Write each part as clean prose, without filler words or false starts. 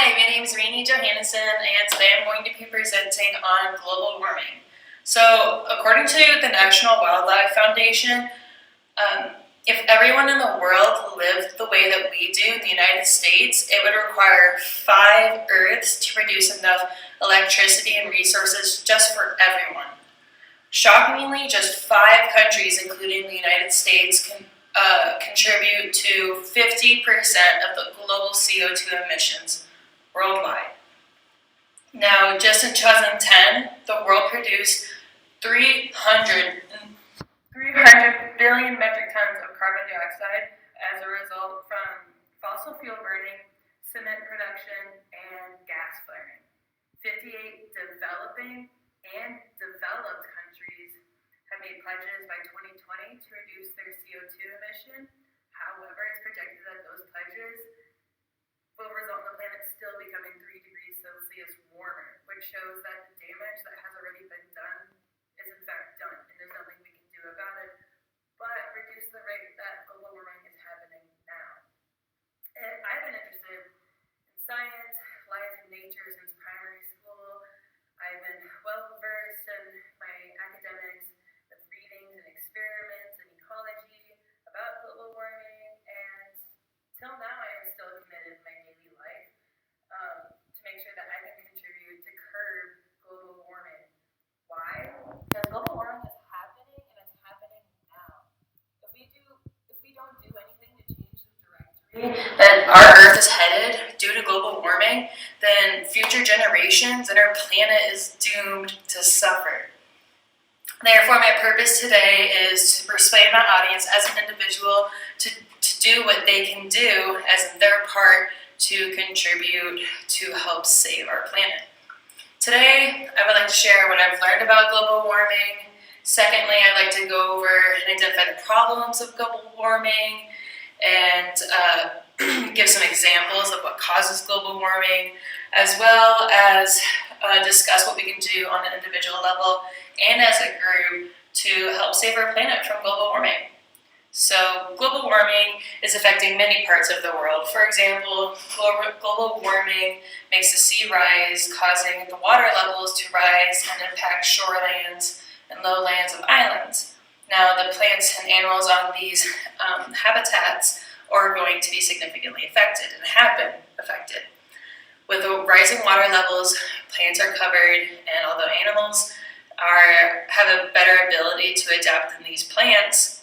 Hi, my name is Johannessen, and today I'm going to be presenting on global warming. So, according to the National Wildlife Foundation, if everyone in the world lived the way that we do in the United States, it would require 5 Earths to produce enough electricity and resources just for everyone. Shockingly, just 5 countries, including the United States, can contribute to 50% of the global CO2 emissions worldwide. Now, just in 2010, the world produced 300 billion metric tons of carbon dioxide as a result from fossil fuel burning, cement production, and gas flaring. 58 developing and developed countries have made pledges by 2020 to reduce their CO2 emission. However, it's projected that those pledges will result in the planet still becoming 3 degrees Celsius warmer, which shows that the damage that has already been done is in fact done, and there's nothing we can do about it but reduce the rate that global warming is happening now. And I've been interested in science, life, and nature since primary school. I've been well versed in my academics with readings and experiments in ecology about global warming, and till now I am still committed in my daily life to make sure that I can contribute to curb global warming. Why? Because global warming is happening, and it's happening now. If we don't do anything to change the trajectory that our Earth is headed due to global warming, then future generations and our planet is doomed to suffer. Therefore, my purpose today is to persuade my audience as an individual to do what they can do as their part to contribute to help save our planet. Today, I would like to share what I've learned about global warming. Secondly, I'd like to go over and identify the problems of global warming and give some examples of what causes global warming, as well as discuss what we can do on an individual level and as a group to help save our planet from global warming. So, global warming is affecting many parts of the world. For example, global warming makes the sea rise, causing the water levels to rise and impact shorelands and lowlands of islands. Now, the plants and animals on these habitats are going to be significantly affected and have been affected. With the rising water levels, plants are covered, and although animals have a better ability to adapt than these plants,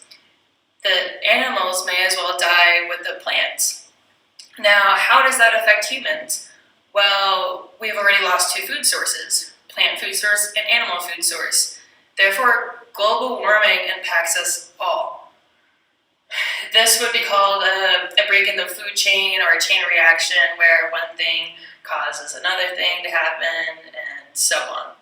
the animals may as well die with the plants. Now, how does that affect humans? Well, we've already lost 2 food sources, plant food source and animal food source. Therefore, global warming impacts us all. This would be called a break in the food chain or a chain reaction where one thing causes another thing to happen and so on.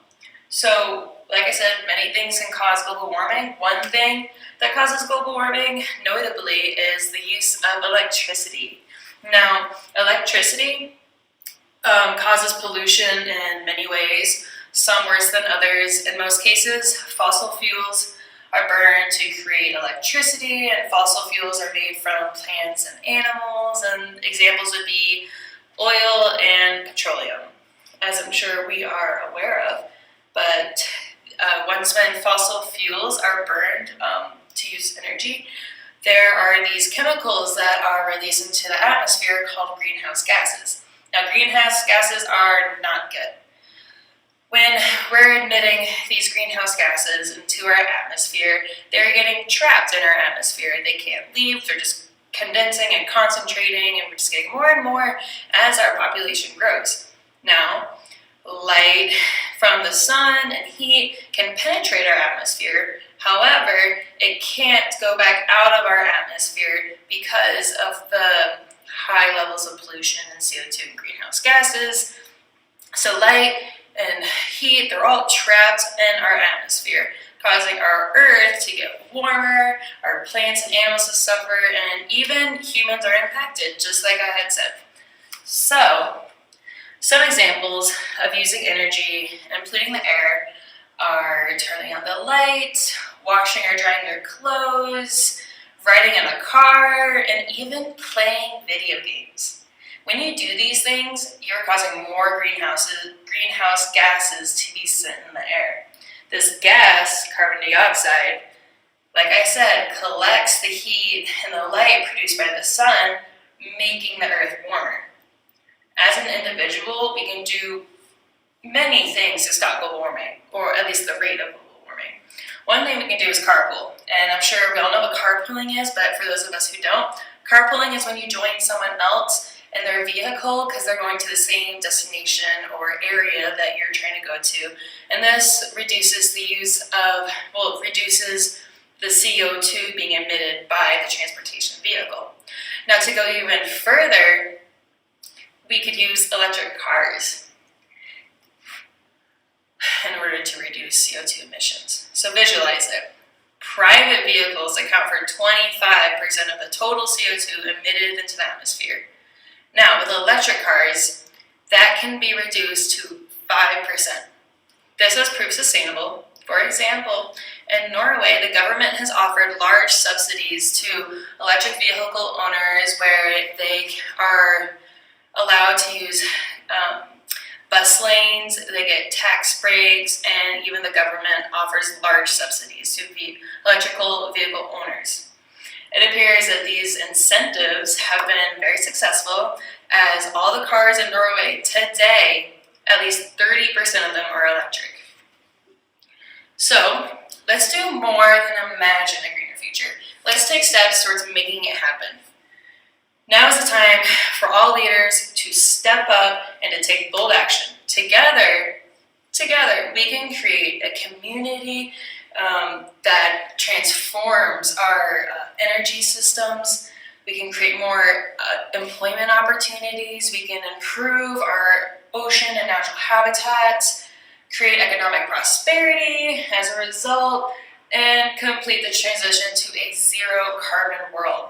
So, like I said, many things can cause global warming. One thing that causes global warming, notably, is the use of electricity. Now, electricity causes pollution in many ways, some worse than others. In most cases, fossil fuels are burned to create electricity, and fossil fuels are made from plants and animals, and examples would be oil and petroleum, as I'm sure we are aware of. But when fossil fuels are burned to use energy, there are these chemicals that are released into the atmosphere called greenhouse gases. Now, greenhouse gases are not good. When we're emitting these greenhouse gases into our atmosphere, they're getting trapped in our atmosphere. They can't leave, they're just condensing and concentrating, and we're just getting more and more as our population grows. Now, light from the sun and heat can penetrate our atmosphere. However, it can't go back out of our atmosphere because of the high levels of pollution and CO2 and greenhouse gases. So light and heat, they're all trapped in our atmosphere, causing our Earth to get warmer, our plants and animals to suffer, and even humans are impacted, just like I had said. So, some examples of using energy and polluting the air are turning on the light, washing or drying your clothes, riding in a car, and even playing video games. When you do these things, you're causing more greenhouse gases to be sent in the air. This gas, carbon dioxide, like I said, collects the heat and the light produced by the sun, making the earth warmer. As an individual, we can do many things to stop global warming, or at least the rate of global warming. One thing we can do is carpool, and I'm sure we all know what carpooling is, but for those of us who don't, carpooling is when you join someone else in their vehicle because they're going to the same destination or area that you're trying to go to, and this reduces the reduces the CO2 being emitted by the transportation vehicle. Now, to go even further, we could use electric cars in order to reduce CO2 emissions. So visualize it. Private vehicles account for 25% of the total CO2 emitted into the atmosphere. Now, with electric cars, that can be reduced to 5%. This has proved sustainable. For example, in Norway, the government has offered large subsidies to electric vehicle owners where they are allowed to use bus lanes, they get tax breaks, and even the government offers large subsidies to electrical vehicle owners. It appears that these incentives have been very successful, as all the cars in Norway today, at least 30% of them are electric. So, let's do more than imagine a greener future. Let's take steps towards making it happen. Now is the time for all leaders to step up and to take bold action. Together, we can create a community that transforms our energy systems. We can create more employment opportunities. We can improve our ocean and natural habitats, create economic prosperity as a result, and complete the transition to a zero carbon world.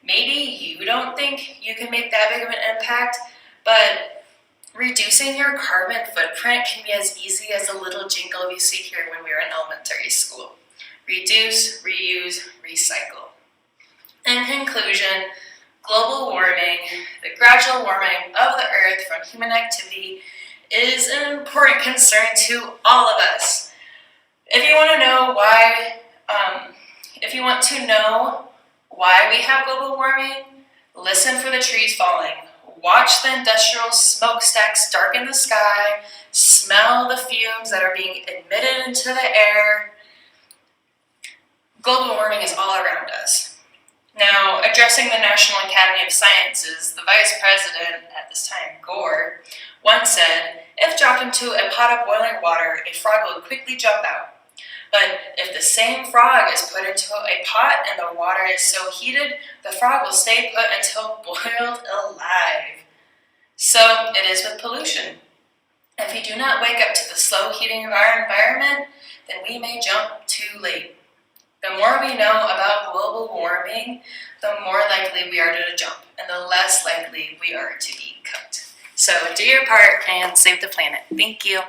Maybe you don't think you can make that big of an impact, but reducing your carbon footprint can be as easy as a little jingle you see here when we were in elementary school. Reduce, reuse, recycle. In conclusion, global warming, the gradual warming of the earth from human activity, is an important concern to all of us. If you want to know why we have global warming, listen for the trees falling, watch the industrial smokestacks darken the sky, smell the fumes that are being emitted into the air. Global warming is all around us. Now, addressing the National Academy of Sciences, the vice president at this time, Gore, once said, "If dropped into a pot of boiling water, a frog will quickly jump out. But if the same frog is put into a pot and the water is so heated, the frog will stay put until boiled alive." So it is with pollution. If we do not wake up to the slow heating of our environment, then we may jump too late. The more we know about global warming, the more likely we are to jump, and the less likely we are to be cooked. So do your part and save the planet. Thank you.